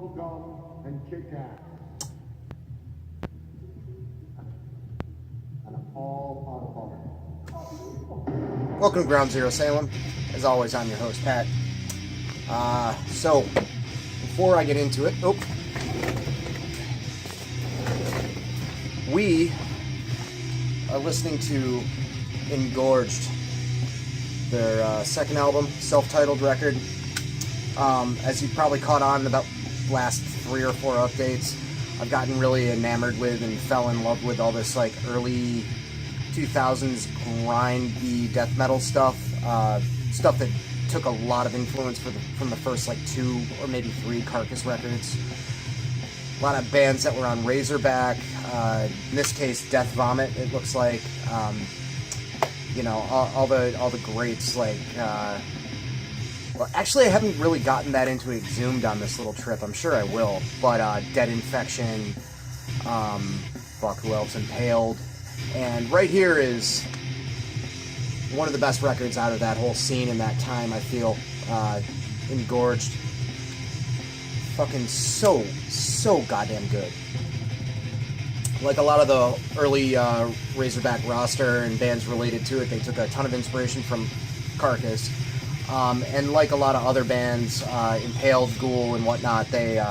bubblegum, and kick-ass. And I'm all out of butter. Welcome to Ground Zero Salem. As always, I'm your host, Pat. So, before I get into it, we are listening to Engorged, their second album, self-titled record. As you've probably caught on about the last 3 or 4 updates, I've gotten really enamored with and fell in love with all this like early 2000s grindy death metal stuff. Stuff that took a lot of influence from the first like 2 or maybe 3 Carcass records. A lot of bands that were on Razorback. In this case, Death Vomit. It looks like. You know, all the greats like. Well, actually, I haven't really gotten that into Exhumed on this little trip. I'm sure I will. But Dead Infection. Who else? Impaled. And right here is one of the best records out of that whole scene in that time, I feel. Engorged. Fucking so goddamn good. Like a lot of the early Razorback roster and bands related to it, they took a ton of inspiration from Carcass. And like a lot of other bands, Impaled, Ghoul, and whatnot, they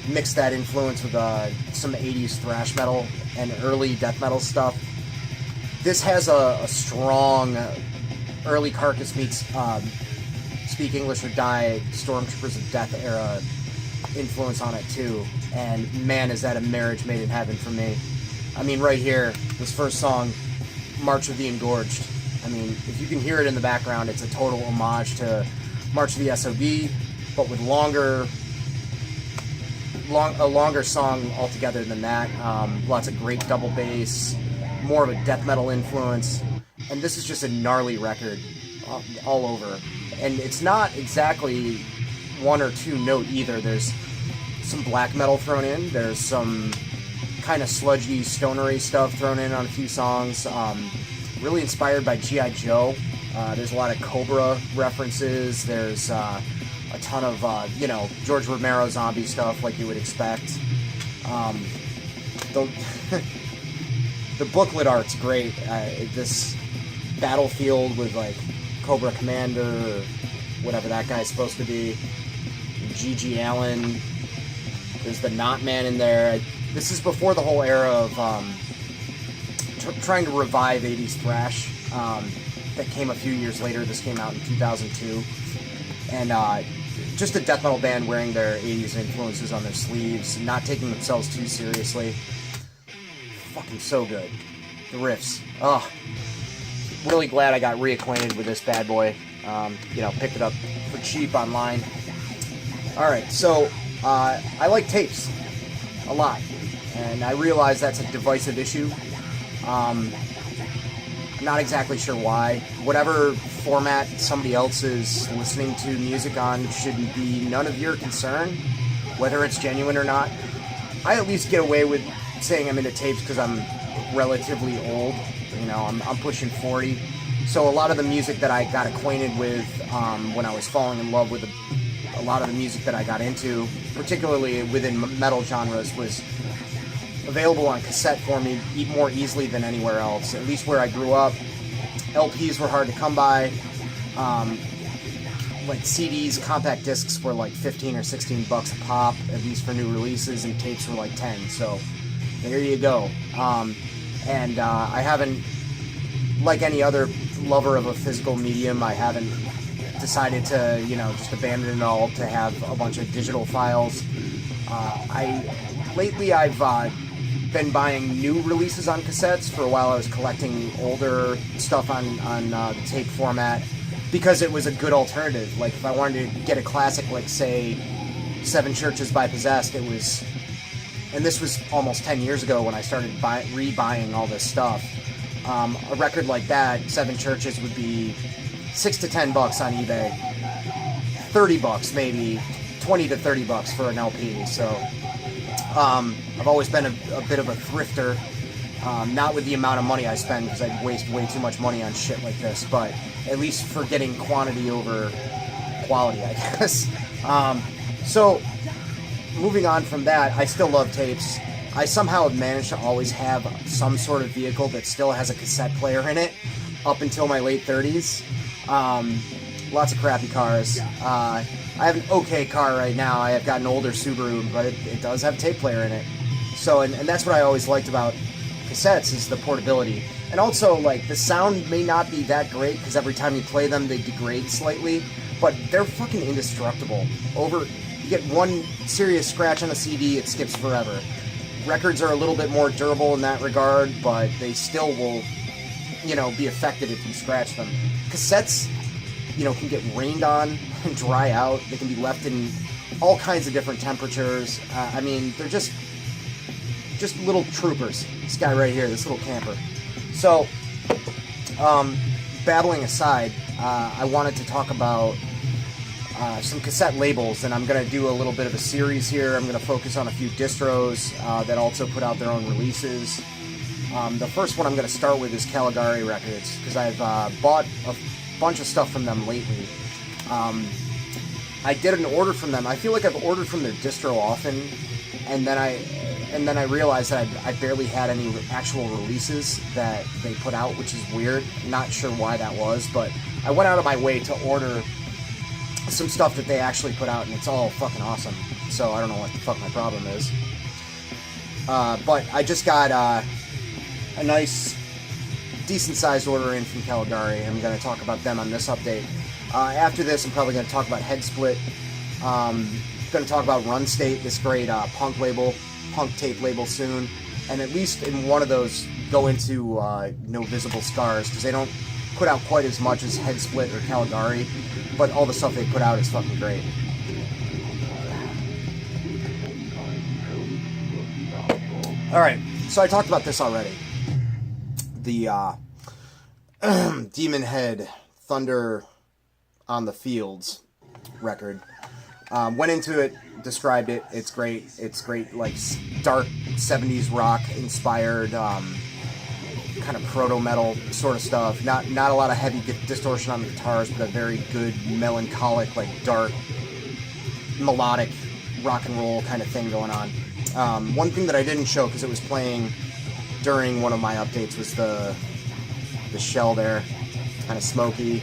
mixed that influence with some 80s thrash metal and early death metal stuff. This has a strong early Carcass meets Speak English or Die, Stormtroopers of Death era influence on it too. And man, is that a marriage made in heaven for me. I mean, right here, this first song, March of the Engorged. I mean, if you can hear it in the background, it's a total homage to March of the S.O.B., but with a longer song altogether than that. Lots of great double bass, more of a death metal influence, and this is just a gnarly record all over. And it's not exactly 1 or 2 note either. There's some black metal thrown in. There's some kind of sludgy, stonery stuff thrown in on a few songs. Really inspired by G.I. Joe. There's a lot of Cobra references. There's a ton of, George Romero zombie stuff like you would expect. The booklet art's great. This battlefield with like Cobra Commander or whatever that guy's supposed to be. G.G. Allen. There's the Knot Man in there. This is before the whole era of trying to revive 80s thrash that came a few years later. This came out in 2002. And just a death metal band wearing their 80s influences on their sleeves, not taking themselves too seriously. Fucking so good. The riffs. Really glad I got reacquainted with this bad boy. Picked it up for cheap online. Alright, so I like tapes a lot, and I realize that's a divisive issue. I'm not exactly sure why. Whatever format somebody else is listening to music on should be none of your concern, whether it's genuine or not. I at least get away with saying I'm into tapes because I'm relatively old. I'm pushing 40. So a lot of the music that I got acquainted with when I was falling in love with a lot of the music that I got into, particularly within metal genres, was available on cassette for me more easily than anywhere else. At least where I grew up, LPs were hard to come by. Like CDs, compact discs were like 15 or 16 bucks a pop, at least for new releases, and tapes were like 10. So there you go. I haven't, like any other lover of a physical medium, I haven't decided to, just abandon it all to have a bunch of digital files. Lately I've been buying new releases on cassettes. For a while I was collecting older stuff on the tape format because it was a good alternative. Like if I wanted to get a classic, like say Seven Churches by Possessed, it was, and this was almost 10 years ago when I started rebuying all this stuff. A record like that, Seven Churches, would be $6 to $10 on eBay, $30 maybe, $20 to $30 for an LP. So I've always been a bit of a thrifter, not with the amount of money I spend because I'd waste way too much money on shit like this, but at least for getting quantity over quality, I guess. So moving on from that, I still love tapes. I somehow have managed to always have some sort of vehicle that still has a cassette player in it up until my late 30s. Lots of crappy cars. I have an okay car right now. I have got an older Subaru, but it does have a tape player in it. So, and that's what I always liked about cassettes, is the portability. And also, like, the sound may not be that great because every time you play them, they degrade slightly, but they're fucking indestructible. You get one serious scratch on a CD, it skips forever. Records are a little bit more durable in that regard, but they still will, you know, be affected if you scratch them. Cassettes, you know, can get rained on and dry out. They can be left in all kinds of different temperatures. I mean, they're just little troopers. This guy right here, this little camper. So, babbling aside, I wanted to talk about some cassette labels, and I'm going to do a little bit of a series here. I'm going to focus on a few distros that also put out their own releases. The first one I'm going to start with is CaligariRecords, because I've bought a bunch of stuff from them lately. I did an order from them. I feel like I've ordered from their distro often, and then I realized that I barely had any actual releases that they put out, which is weird. Not sure why that was, but I went out of my way to order some stuff that they actually put out, and it's all fucking awesome. So I don't know what the fuck my problem is. But I just got a nice, decent-sized order in from Caligari. I'm going to talk about them on this update. After this, I'm probably going to talk about Head Split. Going to talk about Run State, this great punk tape label soon. And at least in one of those, go into No Visible Scars, because they don't put out quite as much as Head Split or Caligari, but all the stuff they put out is fucking great. Alright, so I talked about this already. The Demon Head Thunder on the Fields record. Went into it, described it. It's great. It's great, like dark 70s rock inspired, kind of proto-metal sort of stuff. Not a lot of heavy distortion on the guitars, but a very good melancholic, like dark, melodic rock and roll kind of thing going on. One thing that I didn't show because it was playing during one of my updates was the shell there, kind of smoky,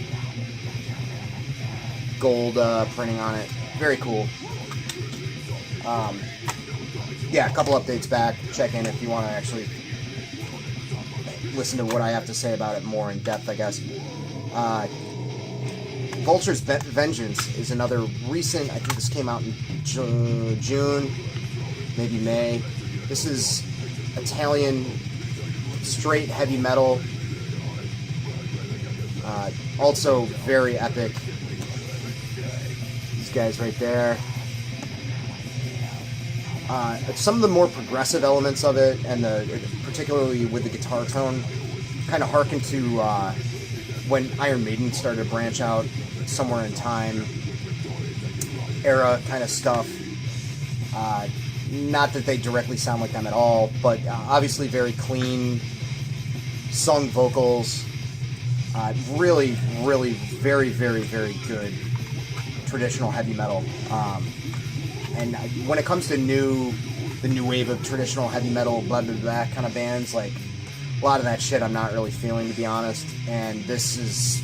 gold printing on it. Very cool. Yeah, a couple updates back. Check in if you want to actually listen to what I have to say about it more in depth, I guess. Vultures Vengeance is another recent, I think this came out in June, maybe May. This is Italian straight heavy metal. Also very epic. These guys right there. Some of the more progressive elements of it, and particularly with the guitar tone, kind of harken to when Iron Maiden started to branch out somewhere in time, era kind of stuff. Not that they directly sound like them at all, but obviously very clean, sung vocals. Really, really, very, very, very good traditional heavy metal. And when it comes to the new wave of traditional heavy metal, blah, blah, blah, kind of bands, like, a lot of that shit I'm not really feeling, to be honest. And this is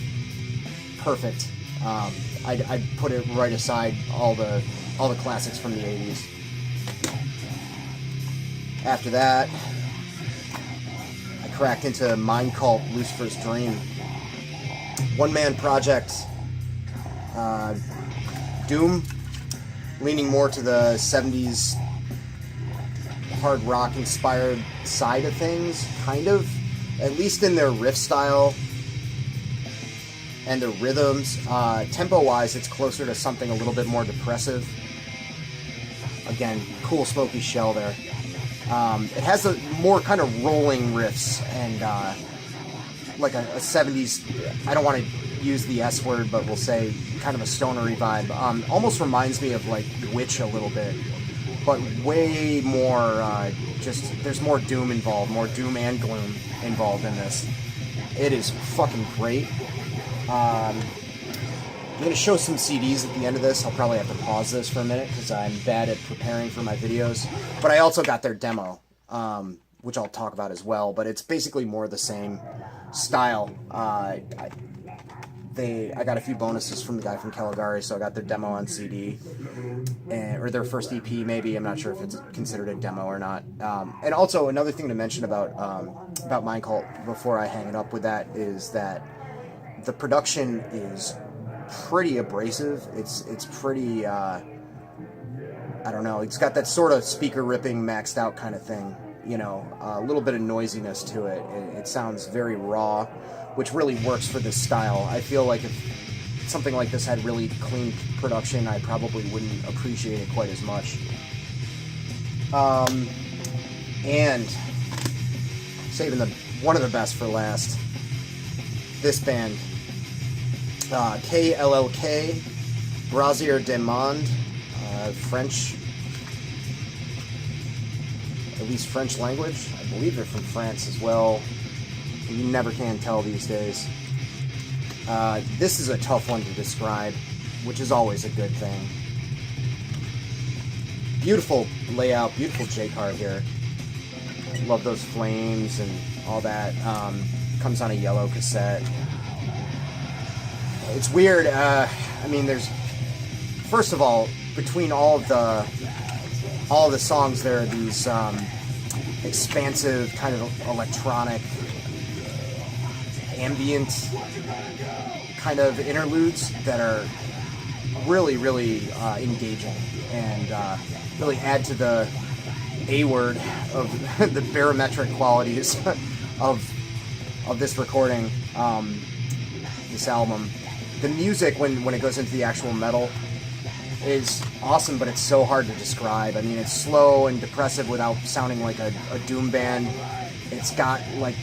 perfect. I'd put it right aside all the classics from the 80s. After that, I cracked into Mindkult, Lucifer's Dream. One-man project. Doom, leaning more to the 70s hard rock inspired side of things, kind of, at least in their riff style and their rhythms. Tempo wise, it's closer to something a little bit more depressive. Again, cool smoky shell there. It has a more kind of rolling riffs and like a 70s, I don't want to use the S word, but we'll say kind of a stonery vibe. Almost reminds me of like Witch a little bit, but way more, there's more doom involved, more doom and gloom involved in this. It is fucking great. I'm going to show some CDs at the end of this. I'll probably have to pause this for a minute because I'm bad at preparing for my videos. But I also got their demo, which I'll talk about as well. But it's basically more the same style. I got a few bonuses from the guy from Caligari, so I got their demo on CD, or their first EP maybe. I'm not sure if it's considered a demo or not. And also another thing to mention about Mindkult before I hang it up with that is that the production is pretty abrasive. It's pretty I don't know. It's got that sort of speaker ripping, maxed out kind of thing. You know, a little bit of noisiness to it. It sounds very raw, which really works for this style. I feel like if something like this had really clean production, I probably wouldn't appreciate it quite as much. And saving one of the best for last, this band, KLLK, Brasier de Monde, French, at least French language. I believe they're from France as well. You never can tell these days. This is a tough one to describe, which is always a good thing. Beautiful layout, beautiful J-card here. Love those flames and all that. Comes on a yellow cassette. It's weird. I mean, there's, first of all, between all of the songs, there are these expansive kind of electronic, ambient kind of interludes that are really, really engaging and really add to the A-word of the barometric qualities of this recording, this album. The music, when it goes into the actual metal, is awesome, but it's so hard to describe. I mean, it's slow and depressive without sounding like a doom band. It's got like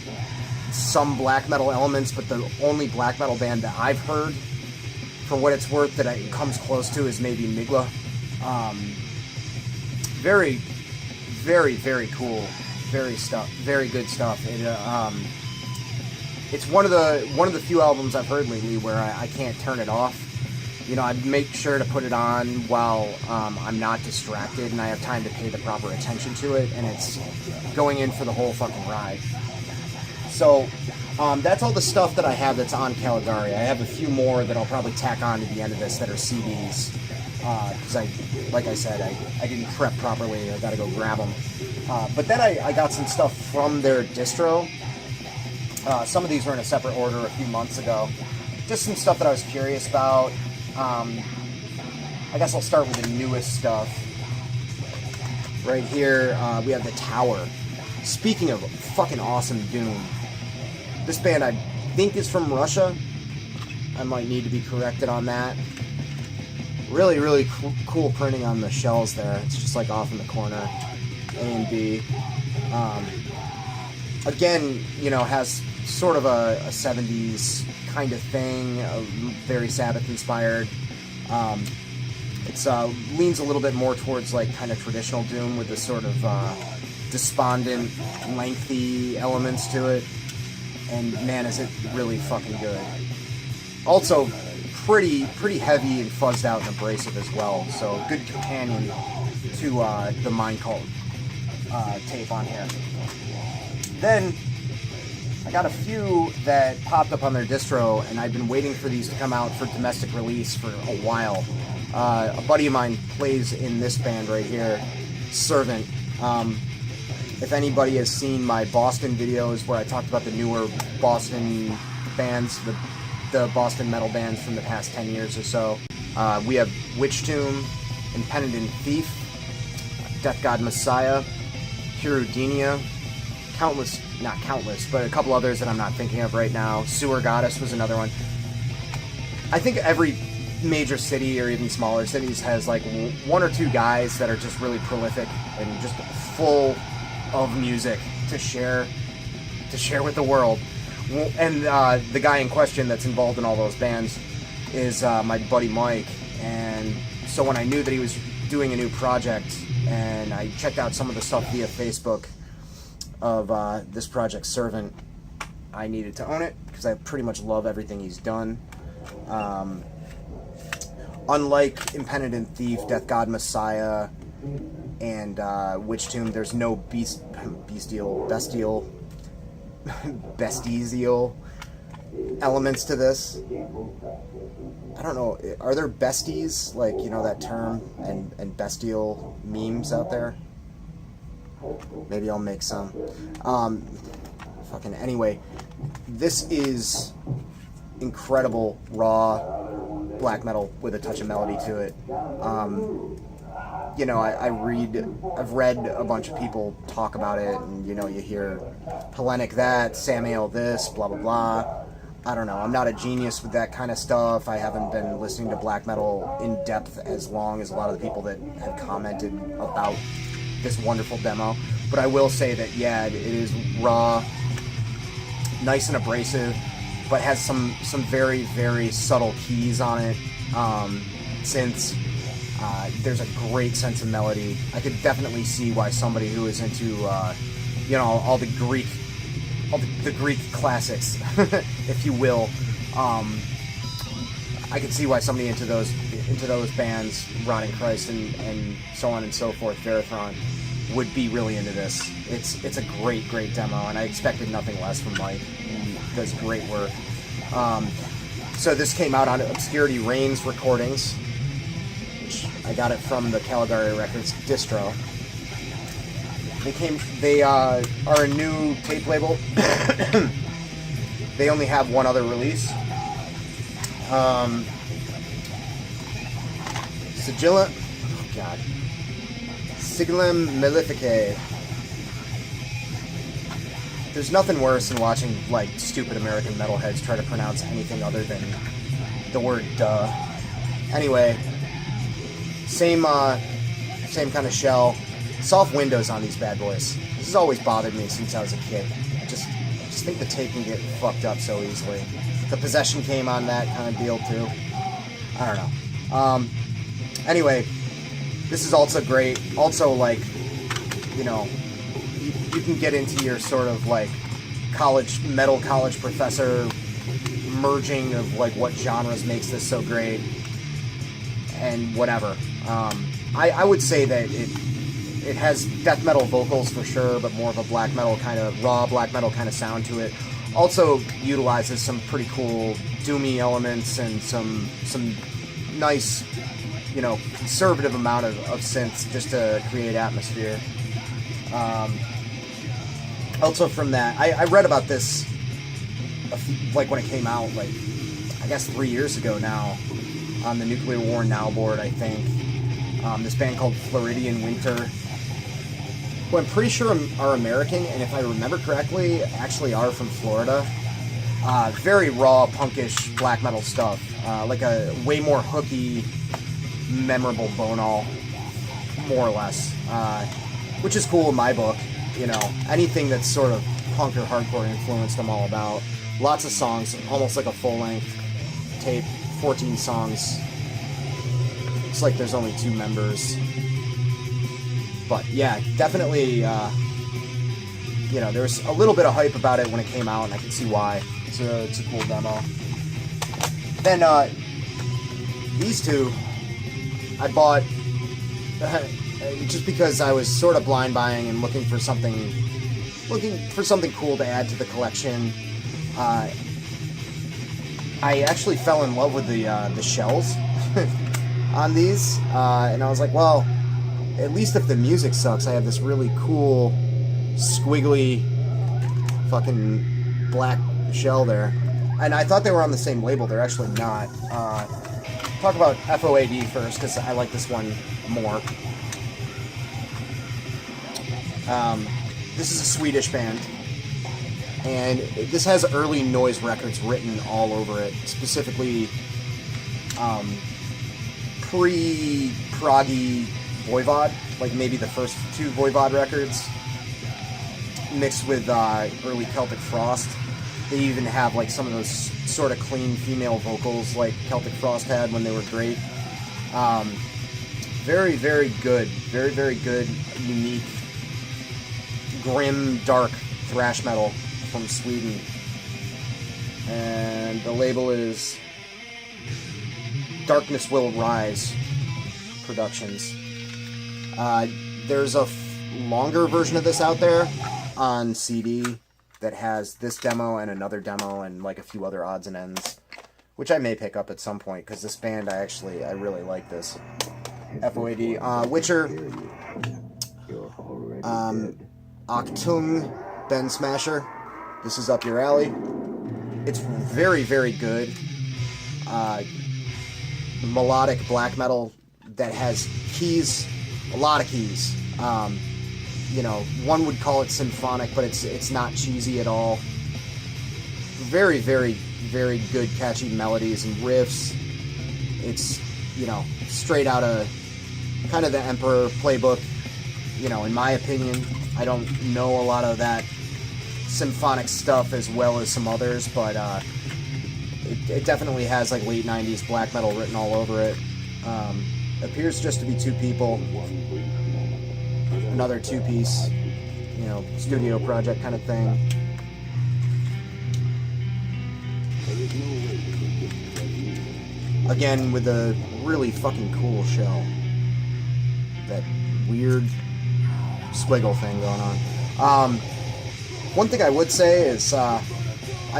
some black metal elements, but the only black metal band that I've heard, for what it's worth, that it comes close to is maybe Migla. Very, very, very cool. Very good stuff. It's one of the few albums I've heard lately where I can't turn it off. You know, I make sure to put it on while I'm not distracted and I have time to pay the proper attention to it, and it's going in for the whole fucking ride. So that's all the stuff that I have that's on Caligari. I have a few more that I'll probably tack on to the end of this that are CDs. Because like I said, I didn't prep properly. I gotta go grab them. But then I got some stuff from their distro. Some of these were in a separate order a few months ago. Just some stuff that I was curious about. I guess I'll start with the newest stuff. Right here, we have The Tower. Speaking of fucking awesome doom, this band I think is from Russia. I might need to be corrected on that. Really, really cool printing on the shells there. It's just like off in the corner, A and B. Again, you know, has sort of a 70s kind of thing, very Sabbath inspired. It's leans a little bit more towards like kind of traditional doom with this sort of despondent, lengthy elements to it. And man, is it really fucking good. Also, pretty heavy and fuzzed out and abrasive as well. So good companion to the Mindkult tape on here. Then I got a few that popped up on their distro, and I've been waiting for these to come out for domestic release for a while. A buddy of mine plays in this band right here, Servant. If anybody has seen my Boston videos where I talked about the newer Boston bands, the Boston metal bands from the past 10 years or so, we have Witch Tomb, Impenitent Thief, Death God Messiah, Hirudenia, not countless, but a couple others that I'm not thinking of right now. Sewer Goddess was another one. I think every major city or even smaller cities has like one or two guys that are just really prolific and just full of music to share with the world. And the guy in question that's involved in all those bands is my buddy Mike. And so when I knew that he was doing a new project, and I checked out some of the stuff via Facebook of this project, Servant, I needed to own it because I pretty much love everything he's done. unlike Impenitent Thief, Death God Messiah, and Witch-Tomb, there's no bestial elements to this. I don't know, are there besties, like, you know, that term, and bestial memes out there? Maybe I'll make some. Anyway, this is incredible raw black metal with a touch of melody to it. You know, I've read a bunch of people talk about it, and, you know, you hear Hellenic that, Samael this, blah, blah, blah. I don't know, I'm not a genius with that kind of stuff. I haven't been listening to black metal in depth as long as a lot of the people that have commented about this wonderful demo. But I will say that, yeah, it is raw, nice and abrasive, but has some very, very subtle keys on it. Since there's a great sense of melody, I could definitely see why somebody who is into, you know, all the Greek classics, if you will, I could see why somebody into those bands, Rotting Christ and so on and so forth, Verathron, would be really into this. It's a great demo, and I expected nothing less from Mike. He does great work. So this came out on Obscurity Reigns recordings, which I got it from the CaligariRecords distro. They are a new tape label. They only have one other release. Sigillum, oh god. Sigillum Maleficae. There's nothing worse than watching, like, stupid American metalheads try to pronounce anything other than the word duh. Anyway, same kind of shell. Soft windows on these bad boys. This has always bothered me since I was a kid. I just think the tape can get fucked up so easily. The Possession came on that kind of deal too. I don't know. Anyway, this is also great. Also, like, you know, you can get into your sort of, like, college professor merging of, like, what genres makes this so great and whatever. I would say that it has death metal vocals for sure, but more of a black metal kind of, raw black metal kind of sound to it. Also utilizes some pretty cool doomy elements and some nice, you know, conservative amount of synths just to create atmosphere. Also from that, I read about this, like, when it came out, like, I guess 3 years ago now, on the Nuclear War Now board, I think. This band called Floridian Winter, who I'm pretty sure are American, and if I remember correctly, actually are from Florida. Very raw, punkish black metal stuff. Like a way more hooky, memorable Bonal, more or less. Which is cool in my book. You know, anything that's sort of punk or hardcore influenced, I'm all about. Lots of songs, almost like a full-length tape, 14 songs. Looks like there's only 2 members. But yeah, definitely, you know, there was a little bit of hype about it when it came out, and I can see why. It's a cool demo. Then, these two, I bought just because I was sort of blind buying and looking for something cool to add to the collection. I actually fell in love with the shells on these, and I was like, well, at least if the music sucks, I have this really cool, squiggly, fucking black shell there. And I thought they were on the same label. They're actually not. Talk about F.O.A.D. first, because I like this one more. This is a Swedish band, and this has early noise records written all over it, specifically pre-proggy Voivod, like maybe the first 2 Voivod records, mixed with early Celtic Frost. They even have, like, some of those sort of clean female vocals like Celtic Frost had when they were great. Very, very good. Very, very good, unique, grim, dark thrash metal from Sweden. And the label is Darkness Will Rise Productions. There's a longer version of this out there on CD that has this demo and another demo and like a few other odds and ends, which I may pick up at some point because this band I really like this. F.O.A.D. Witcher, Achtung, Ben Smasher. This is up your alley. It's very, very good. Melodic black metal that has keys, a lot of keys. You know, one would call it symphonic, but it's not cheesy at all. Very, very, very good, catchy melodies and riffs. It's, you know, straight out of kind of the Emperor playbook, you know, in my opinion. I don't know a lot of that symphonic stuff as well as some others, but it definitely has like late 90s black metal written all over it. Appears just to be two people. Another two-piece, you know, studio project kind of thing. Again, with a really fucking cool shell. That weird squiggle thing going on. One thing I would say is I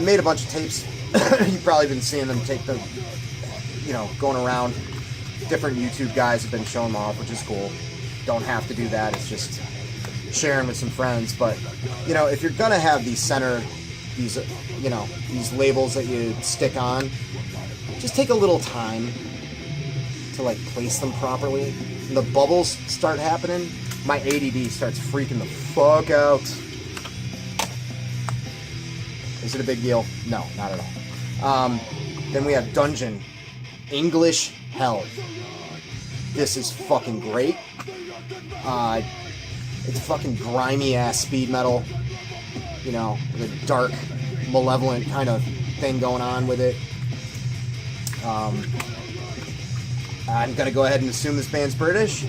made a bunch of tapes. You've probably been seeing them take the, you know, going around. Different YouTube guys have been showing them off, which is cool. Don't have to do that. It's just sharing with some friends. But, you know, if you're going to have these you know, these labels that you stick on, just take a little time to, like, place them properly. When the bubbles start happening, my ADD starts freaking the fuck out. Is it a big deal? No, not at all. Then we have Dungeon. English Hell. This is fucking great. It's fucking grimy-ass speed metal. You know, with a dark, malevolent kind of thing going on with it. I'm gonna go ahead and assume this band's British.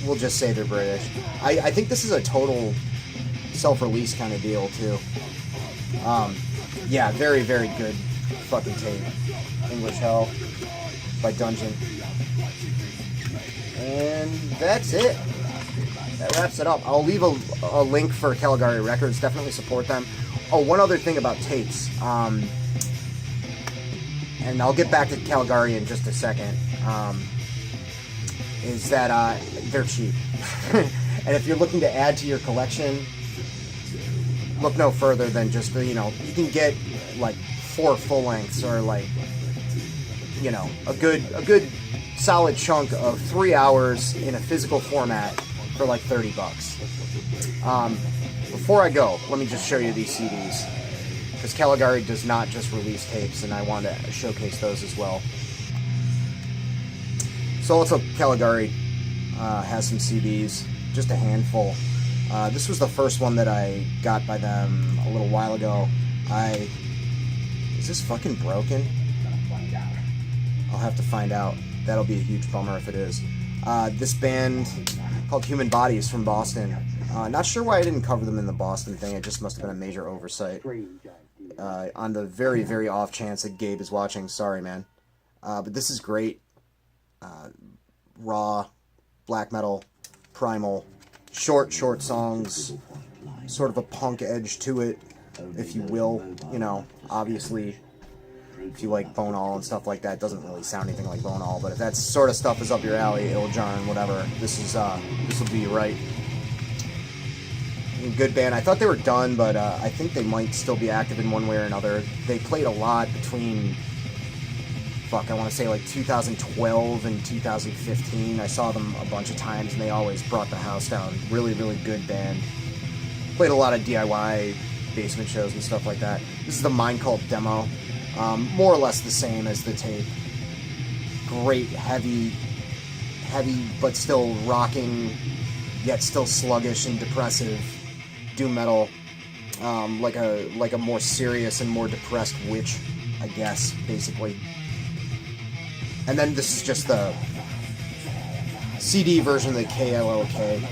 We'll just say they're British. I think this is a total self-release kind of deal, too. Yeah, very, very good fucking tape. English Hell by Dungeon. And that's it. That wraps it up. I'll leave a link for CaligariRecords. Definitely support them. Oh, one other thing about tapes. And I'll get back to Caligari in just a second. Is that they're cheap. And if you're looking to add to your collection, look no further than just, you know, you can get like 4 full lengths or like, you know, a good solid chunk of 3 hours in a physical format for like $30. Before I go, let me just show you these CDs, because Caligari does not just release tapes, and I want to showcase those as well. So also Caligari has some CDs, just a handful. This was the first one that I got by them a little while ago. Is this fucking broken? I'll have to find out. That'll be a huge bummer if it is. This band called Human Bodies from Boston. Not sure why I didn't cover them in the Boston thing. It just must have been a major oversight. On the very, very off chance that Gabe is watching. Sorry, man. But this is great. Raw, black metal, primal, short songs, sort of a punk edge to it, if you will. You know, obviously, if you like Bone All and stuff like that, it doesn't really sound anything like Bone All, but if that sort of stuff is up your alley, Iljarn, whatever, this will do you right. Good band. I thought they were done, but I think they might still be active in one way or another. They played a lot between, I want to say like 2012 and 2015. I saw them a bunch of times, and they always brought the house down. Really, really good band. Played a lot of DIY basement shows and stuff like that. This is the Mindkult demo. More or less the same as the tape. Great, heavy, but still rocking, yet still sluggish and depressive doom metal. Like a more serious and more depressed witch, I guess, basically. And then this is just the CD version of the KLLK.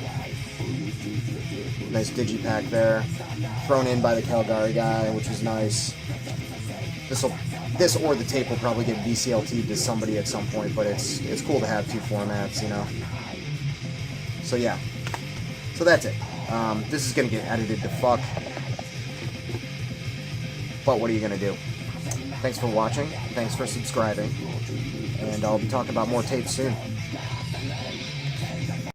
Nice digipack there. Thrown in by the Caligari guy, which is nice. This'll this or the tape will probably get VCLT'd to somebody at some point, but it's cool to have two formats, you know. So yeah, so that's it. This is gonna get edited to fuck, but what are you gonna do? Thanks for watching, thanks for subscribing, and I'll be talking about more tapes soon.